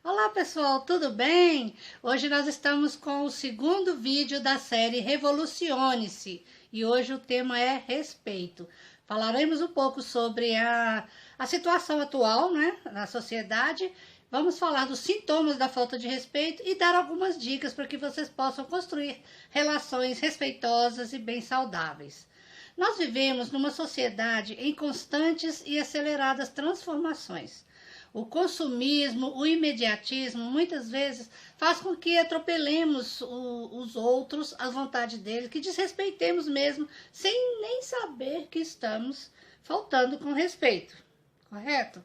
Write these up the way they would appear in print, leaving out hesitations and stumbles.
Olá pessoal, tudo bem? Hoje nós estamos com o segundo vídeo da série Revolucione-se e hoje o tema é respeito. Falaremos um pouco sobre a situação atual, né, na sociedade. Vamos falar dos sintomas da falta de respeito e dar algumas dicas para que vocês possam construir relações respeitosas e bem saudáveis. Nós vivemos numa sociedade em constantes e aceleradas transformações. O consumismo, o imediatismo, muitas vezes faz com que atropelemos os outros, a vontade deles, que desrespeitemos mesmo, sem nem saber que estamos faltando com respeito, correto?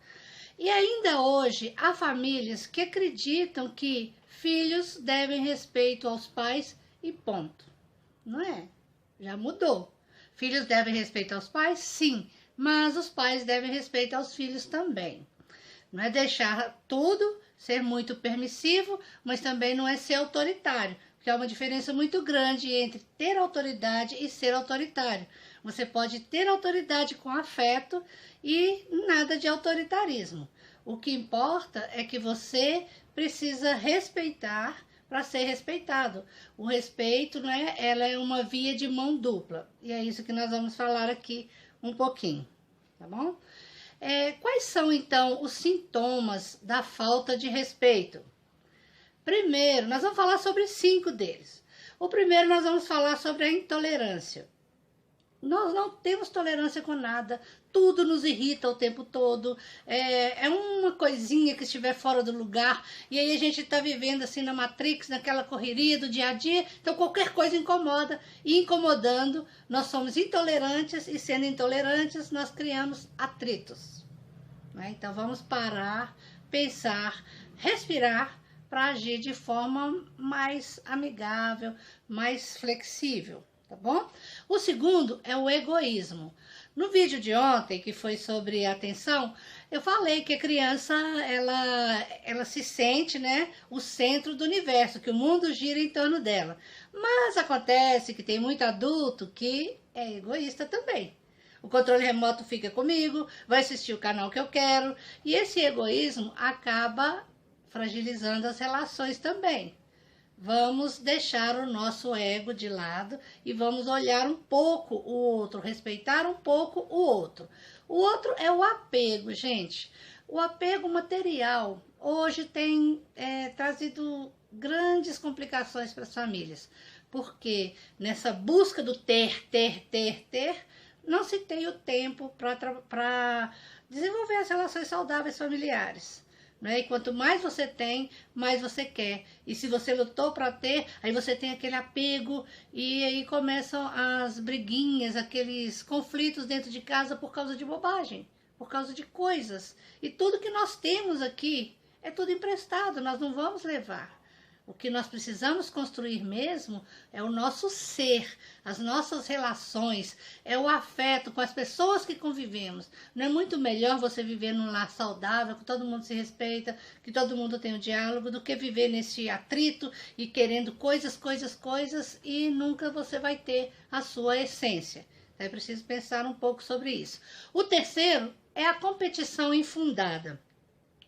E ainda hoje há famílias que acreditam que filhos devem respeito aos pais e ponto. Não é? Já mudou. Filhos devem respeito aos pais? Sim, mas os pais devem respeito aos filhos também. Não é deixar tudo, ser muito permissivo, mas também não é ser autoritário, porque há uma diferença muito grande entre ter autoridade e ser autoritário. Você pode ter autoridade com afeto e nada de autoritarismo. O que importa é que você precisa respeitar para ser respeitado. O respeito, né, ela é uma via de mão dupla. E é isso que nós vamos falar aqui um pouquinho, tá bom? Quais são, então, os sintomas da falta de respeito? Primeiro, nós vamos falar sobre 5 deles. O primeiro, nós vamos falar sobre a intolerância. Nós não temos tolerância com nada, tudo nos irrita o tempo todo, é uma coisinha que estiver fora do lugar, e aí a gente está vivendo assim na Matrix, naquela correria do dia a dia, então qualquer coisa incomoda, e incomodando, nós somos intolerantes, e sendo intolerantes, nós criamos atritos. Né? Então vamos parar, pensar, respirar, para agir de forma mais amigável, mais flexível. Tá bom? O segundo é o egoísmo. No vídeo de ontem, que foi sobre atenção, eu falei que a criança, ela se sente, né, o centro do universo, que o mundo gira em torno dela. Mas acontece que tem muito adulto que é egoísta também. O controle remoto fica comigo, vai assistir o canal que eu quero, e esse egoísmo acaba fragilizando as relações também. Vamos deixar o nosso ego de lado e vamos olhar um pouco o outro, respeitar um pouco o outro. O outro é o apego, gente. O apego material hoje tem trazido grandes complicações para as famílias, porque nessa busca do ter, não se tem o tempo para desenvolver as relações saudáveis familiares. Né? E quanto mais você tem, mais você quer. E se você lutou para ter, aí você tem aquele apego e aí começam as briguinhas, aqueles conflitos dentro de casa por causa de bobagem, por causa de coisas. E tudo que nós temos aqui é tudo emprestado, nós não vamos levar. O que nós precisamos construir mesmo é o nosso ser, as nossas relações, é o afeto com as pessoas que convivemos. Não é muito melhor você viver num lar saudável, que todo mundo se respeita, que todo mundo tem um diálogo, do que viver nesse atrito e querendo coisas e nunca você vai ter a sua essência. É preciso pensar um pouco sobre isso. O terceiro é a competição infundada.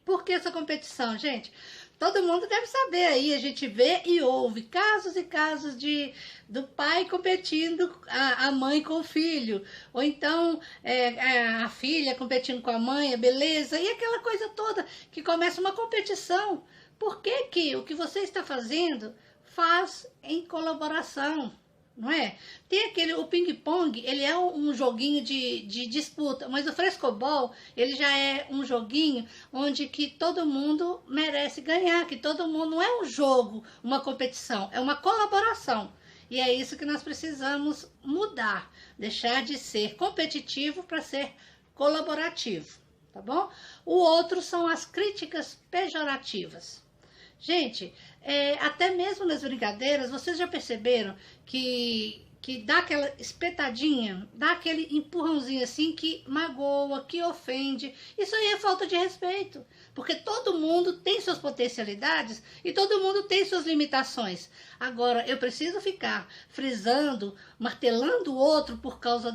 Por que essa competição, gente? Todo mundo deve saber aí, a gente vê e ouve casos e casos do pai competindo a mãe com o filho, ou então a filha competindo com a mãe, a beleza, e aquela coisa toda que começa uma competição. Por que que o que você está fazendo faz em colaboração? Não é? Tem o ping-pong, ele é um joguinho de disputa, mas o frescobol, ele já é um joguinho onde que todo mundo merece ganhar, que todo mundo não é um jogo, uma competição, é uma colaboração. E é isso que nós precisamos mudar, deixar de ser competitivo para ser colaborativo, tá bom? O outro são as críticas pejorativas. Gente, até mesmo nas brincadeiras, vocês já perceberam que dá aquela espetadinha, dá aquele empurrãozinho assim que magoa, que ofende. Isso aí é falta de respeito, porque todo mundo tem suas potencialidades e todo mundo tem suas limitações. Agora, eu preciso ficar frisando, martelando o outro por causa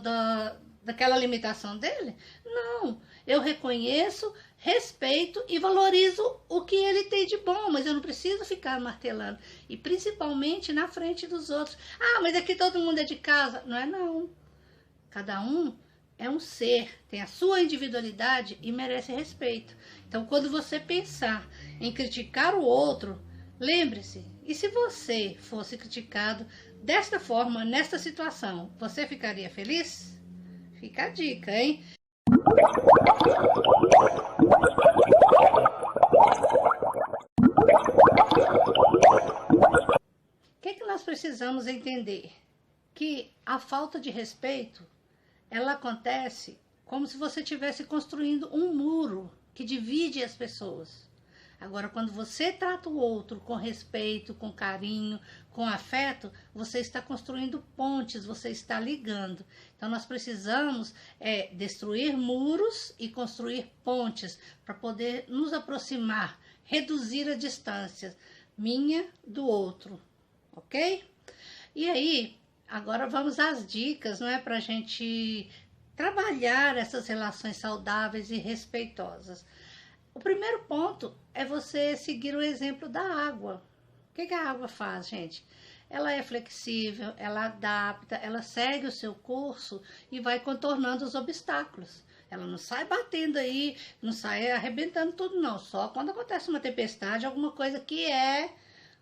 daquela limitação dele? Não, eu reconheço, respeito e valorizo o que ele tem de bom, mas eu não preciso ficar martelando. E principalmente na frente dos outros. Ah, mas aqui todo mundo é de casa. Não é não. Cada um é um ser, tem a sua individualidade e merece respeito. Então, quando você pensar em criticar o outro, lembre-se, e se você fosse criticado desta forma, nesta situação, você ficaria feliz? Fica a dica, hein? O que nós precisamos entender? Que a falta de respeito, ela acontece como se você estivesse construindo um muro que divide as pessoas. Agora, quando você trata o outro com respeito, com carinho, com afeto, você está construindo pontes, você está ligando. Então, nós precisamos destruir muros e construir pontes para poder nos aproximar, reduzir a distância minha do outro, ok? E aí, agora vamos às dicas, não é, para a gente trabalhar essas relações saudáveis e respeitosas. O primeiro ponto é você seguir o exemplo da água. O que a água faz, gente? Ela é flexível, ela adapta, ela segue o seu curso e vai contornando os obstáculos. Ela não sai batendo aí, não sai arrebentando tudo, não. Só quando acontece uma tempestade, alguma coisa que é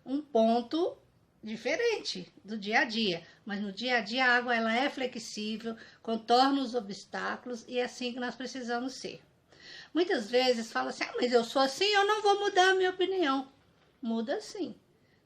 um ponto diferente do dia a dia. Mas no dia a dia a água ela é flexível, contorna os obstáculos e é assim que nós precisamos ser. Muitas vezes fala assim, mas eu sou assim, eu não vou mudar a minha opinião. Muda sim,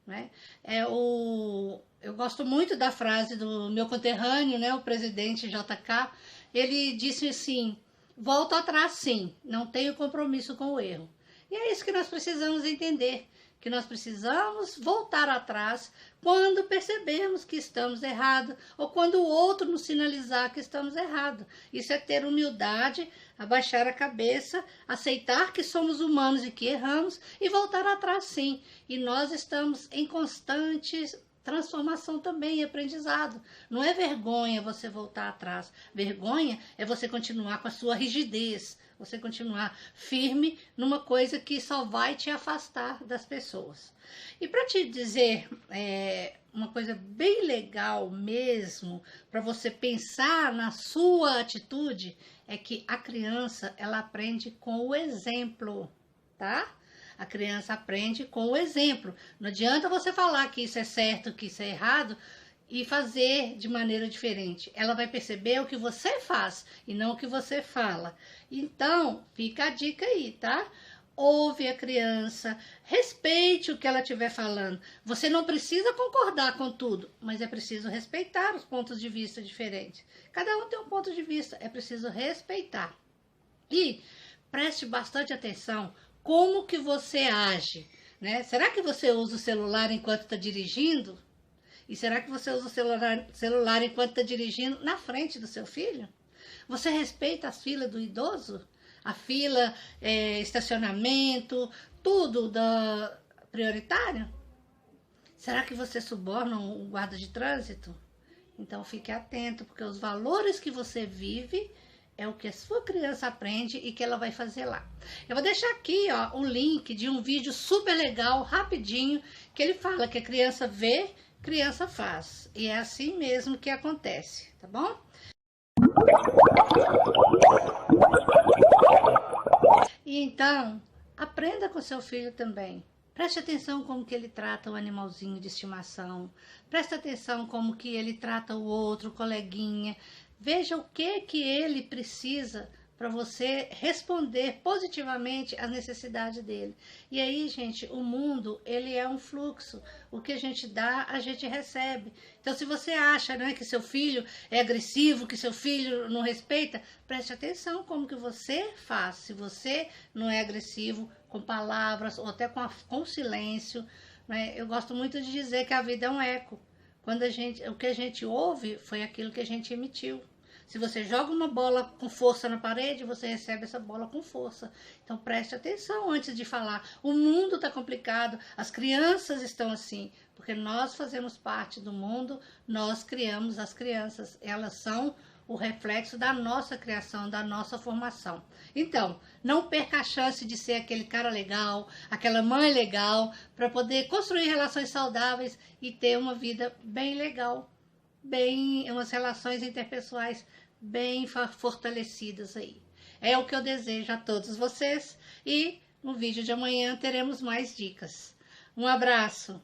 né? Eu gosto muito da frase do meu conterrâneo, né, o presidente JK, ele disse assim, volto atrás sim, não tenho compromisso com o erro. E é isso que nós precisamos entender, que nós precisamos voltar atrás quando percebermos que estamos errados ou quando o outro nos sinalizar que estamos errados. Isso é ter humildade, abaixar a cabeça, aceitar que somos humanos e que erramos e voltar atrás sim. E nós estamos em constante transformação também e aprendizado. Não é vergonha você voltar atrás. Vergonha é você continuar com a sua rigidez, você continuar firme numa coisa que só vai te afastar das pessoas. E para te dizer uma coisa bem legal mesmo, para você pensar na sua atitude, é que a criança, ela aprende com o exemplo, tá? A criança aprende com o exemplo. Não adianta você falar que isso é certo, que isso é errado, e fazer de maneira diferente. Ela vai perceber o que você faz e não o que você fala. Então, fica a dica aí, tá? Ouve a criança, respeite o que ela estiver falando. Você não precisa concordar com tudo, mas é preciso respeitar os pontos de vista diferentes. Cada um tem um ponto de vista, é preciso respeitar. E preste bastante atenção como que você age, né? Será que você usa o celular enquanto está dirigindo? E será que você usa o celular enquanto está dirigindo na frente do seu filho? Você respeita as filas do idoso? A fila, estacionamento, tudo prioritário? Será que você suborna um guarda de trânsito? Então fique atento, porque os valores que você vive é o que a sua criança aprende e que ela vai fazer lá. Eu vou deixar aqui o link de um vídeo super legal, rapidinho, que ele fala que a criança vê, criança faz. E é assim mesmo que acontece, tá bom? E então, aprenda com seu filho também. Preste atenção como que ele trata o animalzinho de estimação. Preste atenção como que ele trata o outro, o coleguinha. Veja o que ele precisa para você responder positivamente às necessidades dele. E aí, gente, o mundo, ele é um fluxo. O que a gente dá, a gente recebe. Então, se você acha, né, que seu filho é agressivo, que seu filho não respeita, preste atenção como que você faz. Se você não é agressivo com palavras ou até com silêncio, né? Eu gosto muito de dizer que a vida é um eco. O que a gente ouve foi aquilo que a gente emitiu. Se você joga uma bola com força na parede, você recebe essa bola com força. Então preste atenção antes de falar. O mundo está complicado, as crianças estão assim, porque nós fazemos parte do mundo, nós criamos as crianças. Elas são o reflexo da nossa criação, da nossa formação. Então, não perca a chance de ser aquele cara legal, aquela mãe legal, para poder construir relações saudáveis e ter uma vida bem legal, bem, umas relações interpessoais bem fortalecidas aí. É o que eu desejo a todos vocês e no vídeo de amanhã teremos mais dicas. Um abraço!